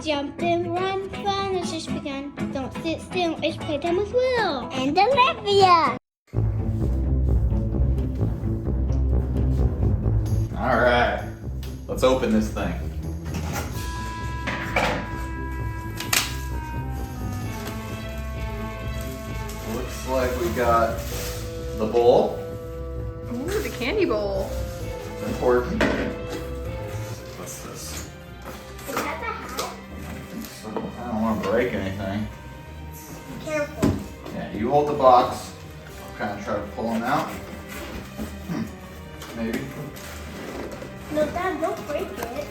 jump and run, fun has just begun. Don't sit still, it's playtime with Will and Olivia. All right, let's open this thing. Looks like we got the bowl. Ooh, the candy bowl. It's important. What's this? Is that the hat? So, I don't want to break anything. Careful. Yeah, you hold the box. I'll kind of try to pull them out. Maybe. No, Dad, don't break it.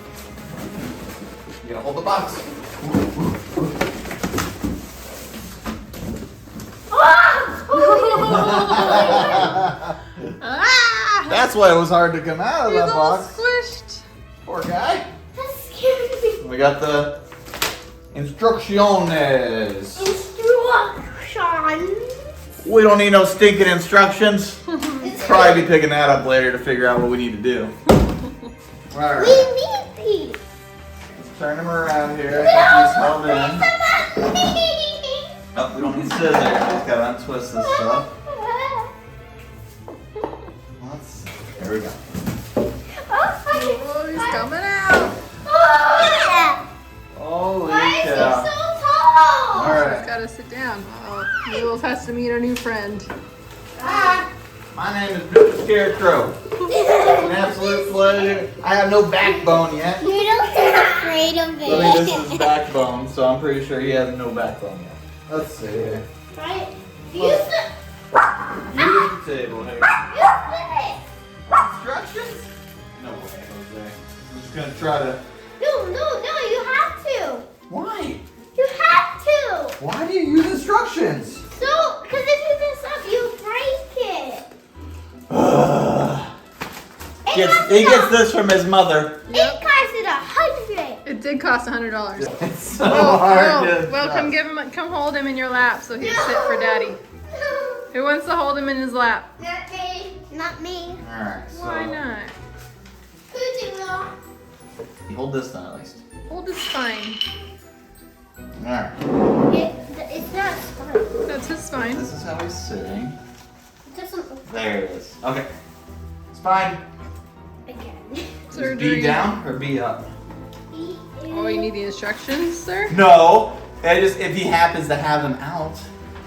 You gotta hold the box. Ah! That's why it was hard to come out of He's that all box. squished. Poor guy. That scared me. We got the instrucciones. Instructions. We don't need no stinking instructions. Probably be picking that up later to figure out what we need to do. We Alright, need these. let's turn them around here. I think he's held in. Oh, we don't need scissors. Just gotta untwist this stuff. Let's see. There we go. Oh, he's coming out. Holy Why is he so cow. tall? He's Alright. got to sit down. Oh, Noodles has to meet our new friend. My name is Mr. Scarecrow. An absolute pleasure. I have no backbone yet. Noodles is afraid of I mean, this is it. backbone, so I'm pretty sure he has no backbone yet. Let's see here. Right? Look. Use the Use the table here. it. Instructions? No way, Jose. I'm just gonna try to. No, you have to. Why? You have to. Why do you use instructions? So, because if you mess up, you break it. He gets this from his mother. It costed 100. It did cost $100. It's so hard to. Well, come hold him in your lap so he'll sit for Daddy. Who wants to hold him in his lap? Not me. Not me. Alright, so. Why not? Who's it will? You hold this then at least. Hold his spine. Alright. It's not fun. That's his spine. This is how he's sitting. It doesn't There it is. Okay. Spine. again. Is Surgery. B down or B up? Oh, you need the instructions, sir? No. If he happens to have them out,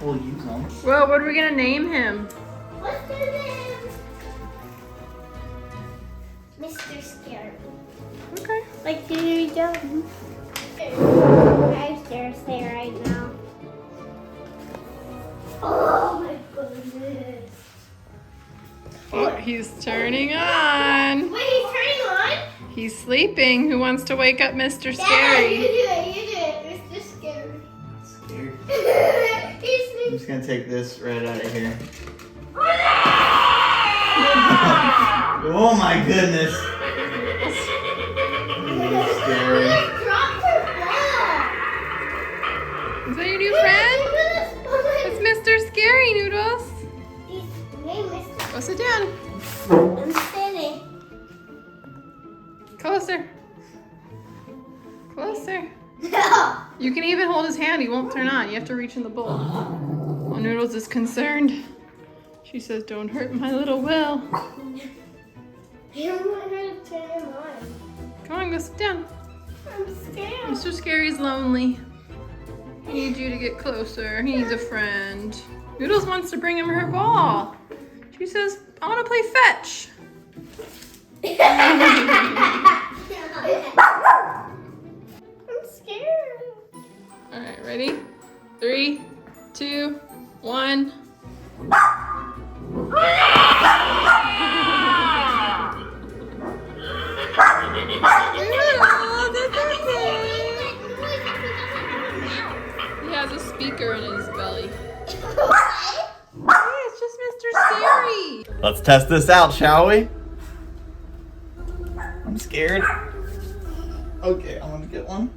we'll use them. Well, what are we gonna name him? What's his name? Mr. Scary. Okay. Like you done. I'm seriously right now. Oh my goodness. Oh, he's turning on. Wait, he's turning on? He's sleeping. Who wants to wake up Mr. Yeah, Scary? you do it, Mr. Scary. Scared. He's I'm just gonna take this right out of here. Oh my goodness. This is scary. dropped her ball. Is that your new friend? It's Mr. Scary, Noodles. He's named Mr. Go sit down. I'm sitting. Closer. Closer. No. You can even hold his hand. He won't turn on. You have to reach in the bowl. Oh, Noodles is concerned. She says, "Don't hurt my little Will." I don't want her to turn him on. Come on, go sit down. I'm scared. Mr. Scary's lonely. He needs you to get closer. He needs a friend. Noodles wants to bring him her ball. She says, "I want to play fetch." I'm scared. All right, ready? 3, 2, 1. He has a speaker in his belly. Hey, it's just Mr. Scary. Let's test this out, shall we? I'm scared. Okay, I'm gonna get one.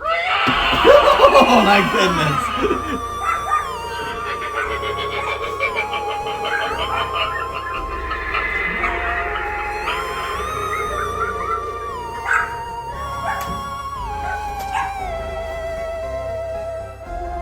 Oh my goodness.